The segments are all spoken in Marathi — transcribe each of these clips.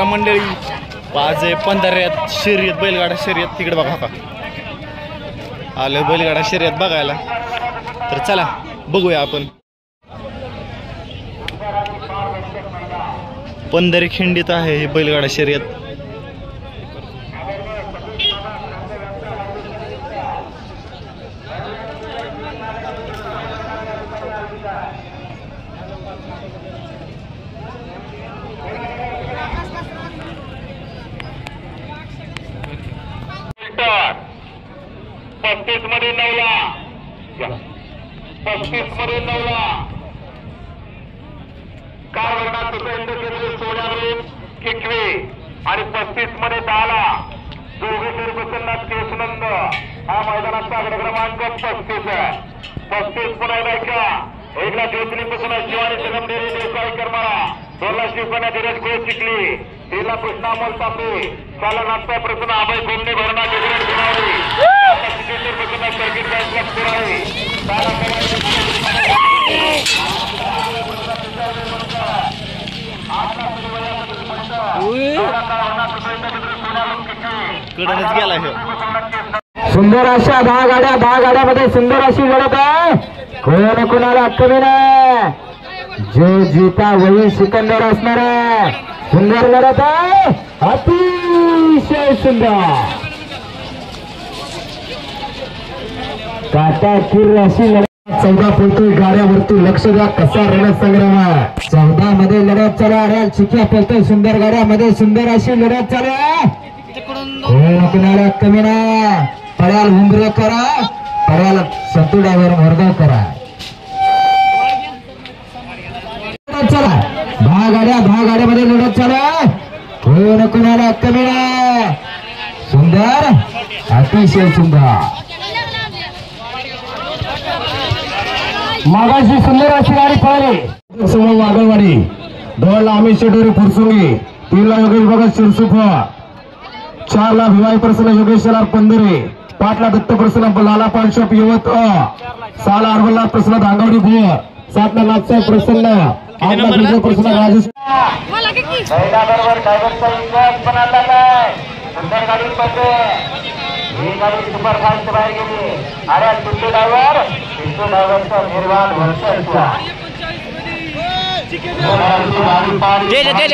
मंडळी आज 15 शर्यत बैलगाडा शर्यत तिकडे बघा का आलं बैलगाडा शर्यत बघायला तर चला बघूया आपण 15 खिंडीत आहे ही बैलगाडा शर्यत मध्ये 9ला 35 मध्ये 9ला कारवरणात सोन्यावरून किकवे आणि 35 मध्ये 10ला जोगेश्वर प्रसन्नाथ केशनंद हा मैदानाचा अग्रक्रमांक 35 आहे 35 पण आहे का 1 लाख 23,000 शिवानी संगमनेरी देसाई करमाळा 2 लाख शिवकन्या धीरज गोळ चिखली 3 लाख कृष्णा अमोल तापे 4 लाख नागपूर प्रसन्न अभय कोमने भरणा गजराज गुणावली सिकेंदर प्रसन्न सर्किट बँकला पुरावे 4 कडनच गेला हे सुंदर अशा 10 गाड्यामध्ये सुंदर अशी लढत आहे कोण कोणाला कमी नाही जो जीता वही सिकंदर असणार आहे सुंदर लढत आहे अतिशय सुंदर काटाकीर अशी लढत 14 पळतोय गाड्यावरती लक्ष द्या कसा रणसंग्राम आहे 14 मध्ये लढत चालू आहे चिक्या पळतोय सुंदर गाड्यामध्ये सुंदर अशी लढत चालू आहे कोण कोणाला कमी नाही पड्याल उंबरे करा पड्याल सतुडावर मर्द करा चला 10 गाड्यामध्ये लढत चला कोण कोणाला कमी नाही सुंदर अतिशय सुंदर मागाशी सुंदर अशी गाडी पळाली समोर वागळवाडी 2 ला अमित शेटोरी फुरसुंगी 3 ला योगेश भगत शिरसुख 4 ला भिवाई प्रसन्न योगेश शेलार पंधरे 5 ला दत्त प्रसन्न लाला पानशॉप यवत 6 ला अरवल्ला प्रसन्न धांगवडी भुवर 7 ला नाथसाहेब प्रसन्न 8 ला विजय प्रसन्न राजेश बरोबर ड्रायव्हरचा विश्वास पण आला नाही सुंदर गाडी पडते ही गाडी सुपर फास्ट बाहेर गेली अरे पिंटू ड्रायव्हरचा निर्वाण वर्षाचा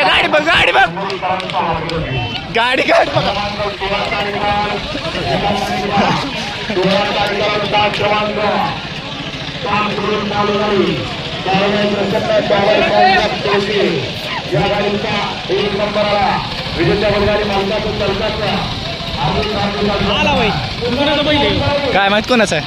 गाडी बघ गाडी बघ गाडी गाडी बघ या गाडीचा 1 नंबरला विजेत्या बैलगाडी मालकाचं चलकाचा काय माहित कोणाचं आहे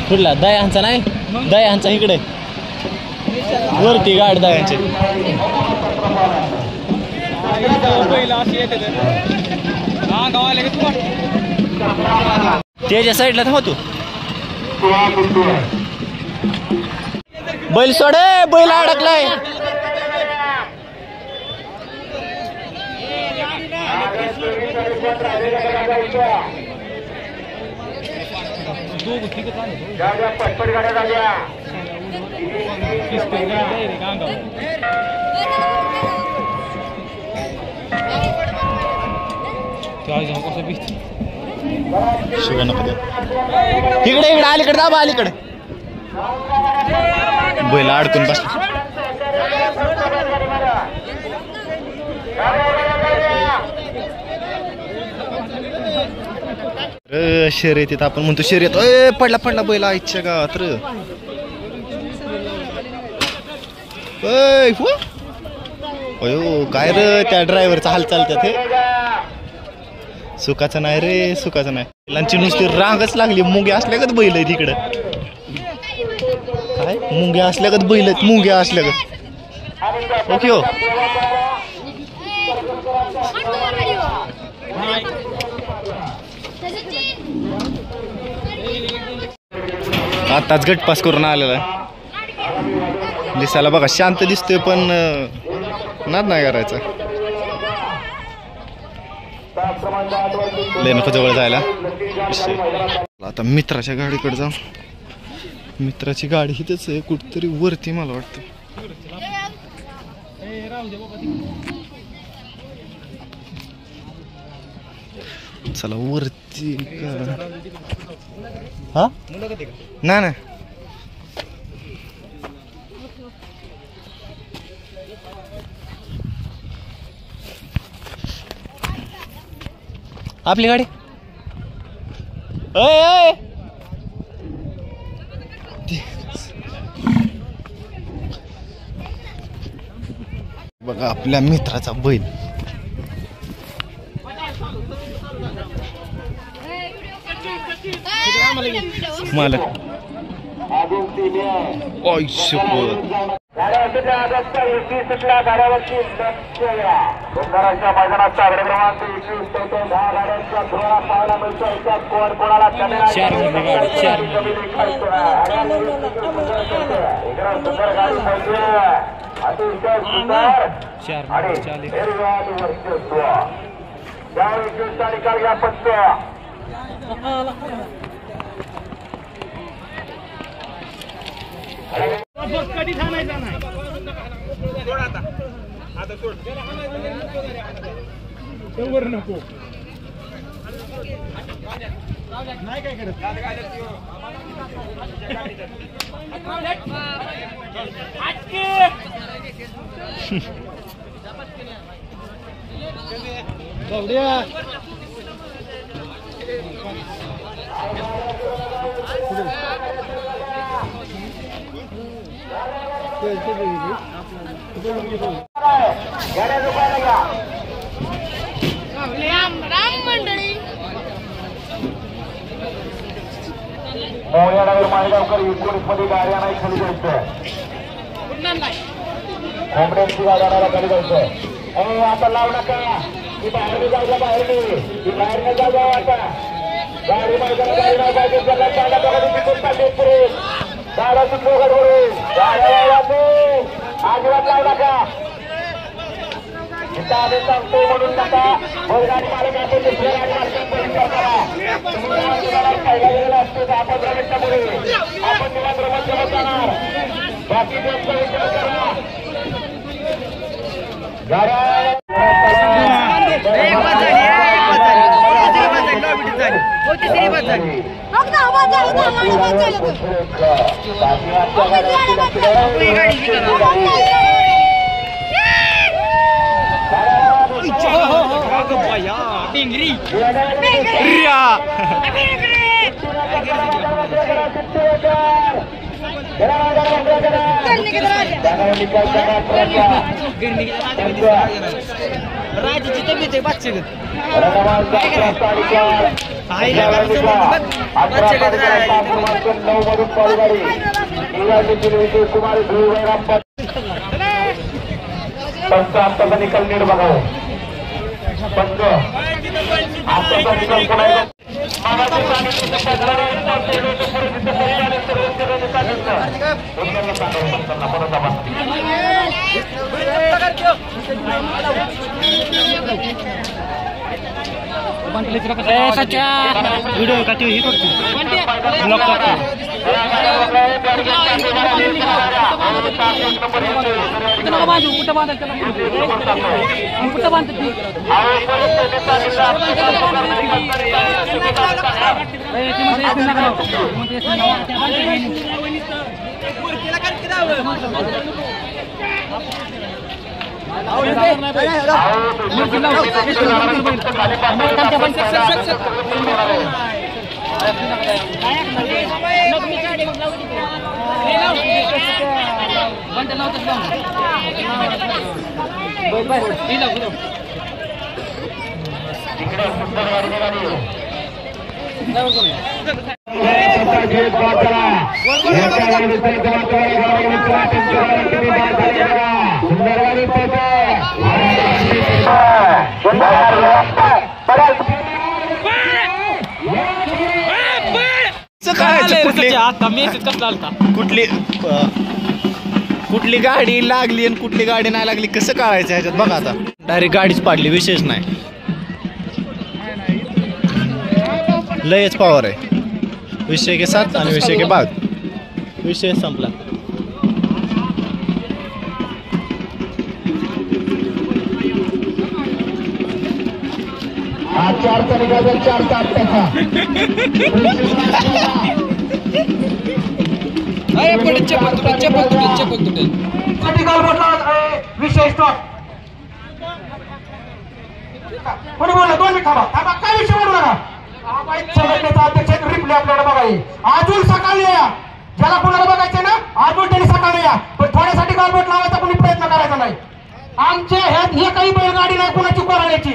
कुठला दयांचा नाही दयांचा इकडे वरती गाड दयांचे त्याच्या साईडला थांब तू बैल सोडे बैल अडकलाय पटपट गाड्या झाल्या इकडे इकडे अलीकडे दाबा अलीकडे बैल अडकून बस शर्यतीत आपण म्हणतो शर्यत पडला पडला बैल आईच्या गावात र अयो काय र त्या ड्रायव्हरचा हाल चालतात हे सुखाचं नाही रे सुखाचं नाही बैलांची नुसती रांगच लागली मुंग्या असल्यागत बैल आहे तिकडं काय मुंग्या असल्यागत बैल आहेत मुंग्या असल्यागत ओके हो आताच गट पास करून आलेला आहे दिसायला बघा शांत दिसतोय पण नाद नाही करायचा. लय नको जवळ जायला. आता मित्राच्या गाडीकडे जाऊ. मित्राची गाडी हिथंच आहे कुठतरी वरती मला वाटतं. चला वरती हा ना ना आपली गाडी बघा आपल्या मित्राचा बैल. मालक गाड्यावरची सुंदराच्या मैदानाचा आकडा क्रमांक 21 10 गाड्यांच्या धुळा पाहायला मिळतो. याच्यात कोण कोणाला सुंदर गाडी पाहिजे. अतिशय सुंदर आणि निर्वाद वर्चस्व. त्यावेळी दिवसा निकाल घ्या पंच. कधी थांबायचा नाही. आता सोड नको नाही काय करत. मोहनगर मालेगावकर 19 मध्ये गाड्या नाही खाली जायचं. कोंबड्यांची गाड्याला खाली जायचं. आता लावू नका. ती बाहेर जायला बाहेर ती बाहेर न जाऊ द्या. आता गाडी मैदान गाडी नाही पाहिजे. त्याला गाड्या बघा तिथून पाहिजे पुढे गाड्या सुटलो गडबडून गाड्या अजिबात लावू नका. आम्ही सांगतो म्हणून नका. गाडी मालक आपण दुसऱ्या गाडी मालकांपर्यंत करा. खायला गेलेला असतो 10-15 मिनिटापुढे आपण निवांत रमत जाणार. बाकी त्यांचा विचार करा. गाड्या राजाची तब्येत आहे बादशाह आत्ताचा निकाल नीट बघावं. पंच आत्ताचा निकाल पुन्हा व्हिडिओ का हे करतो. कुठं बांधायचं कुठं बांधत कुठली कुठली गाडी लागली आणि कुठली गाडी नाही लागली कसं कळायचं ह्याच्यात बघा आता. डायरेक्ट गाडीच पाडली, विशेष नाही, लयच पॉवर आहे. विषय के 7 आणि विषय के 5 विषय संपला. हा 4चा निघाला 4चा 8चा विषय स्टॉप. कोणी बोलला 2 मिनिट थांबा थांबा, काय विषय बोलू नका. संघटनेचा अध्यक्ष रिप्ले आपल्याला बघाय. अजून सकाळी या, ज्याला कोणाला बघायचं ना अजून त्यांनी सकाळी या, पण थोड्यासाठी गालबोट लावायचा कोणी प्रयत्न करायचा नाही. आमच्या ह्यात हे काही बैलगाडी नाही कोणाची कोराण्याची.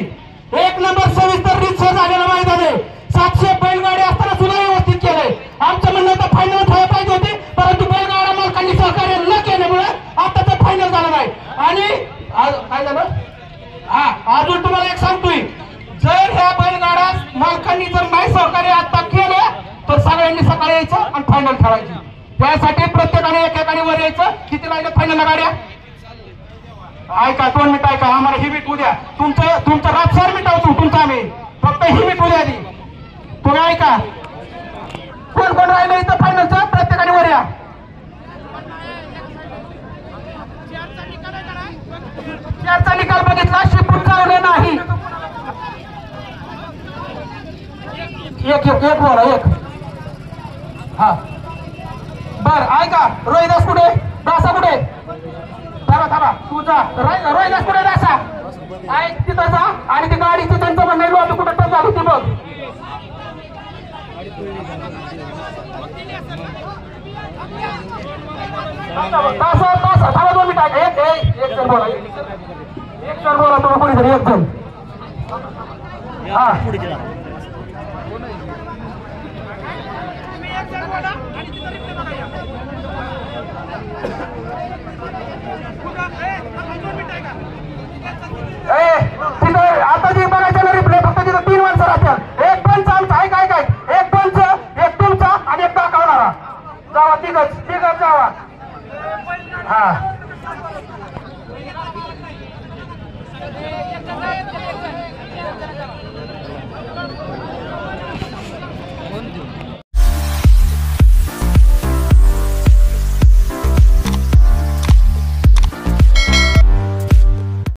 1 नंबर सविस्तर रीतसर झालेला मैदान आहे. 700 बैलगाडी असताना सुद्धा व्यवस्थित केलंय. आमचं म्हणणं होतं फायनल व्हायला पाहिजे होते, परंतु बैलगाडा मालकांनी सहकार्य न केल्यामुळे आता ते फायनल झालं नाही. आणि काय झालं, हा अजून तुम्हाला एक सांगतोय, जर ह्या बैलगाडा मालकांनी जर नाही सहकार्य आता केलं तर सगळ्यांनी सकाळी यायचं आणि फायनल खेळायची. त्यासाठी प्रत्येकाने एकेकाने वर यायचं. किती राहिलं फायनल गाड्या? ऐका 2 मिनिट ऐका, आम्हाला ही मीट उद्या तुमचं रातसार मिटावतो तुमचं, आम्ही फक्त ही मीट उद्या आधी. तुम्ही ऐका, कोण कोण राहिलं इथं फायनलचं प्रत्येकाने वर या. 4चा निकाल बघितला, शिपूट चावलं नाही. एक बोला एक. हा बर ऐका, रोहिदास कुठे, दासा कुठे? थांबा तुझा रोहिदास कुठे, दासा ऐक तिथं जा. आणि ती गाडीचं त्यांचं म्हणणं लॉबी कुठं तर झाली ती बघ. तासा थांबा 2 मिनिट. एक जण बोला, एक जण बोला तुम्ही कोणीतरी एक जण. हा तिथं आता जी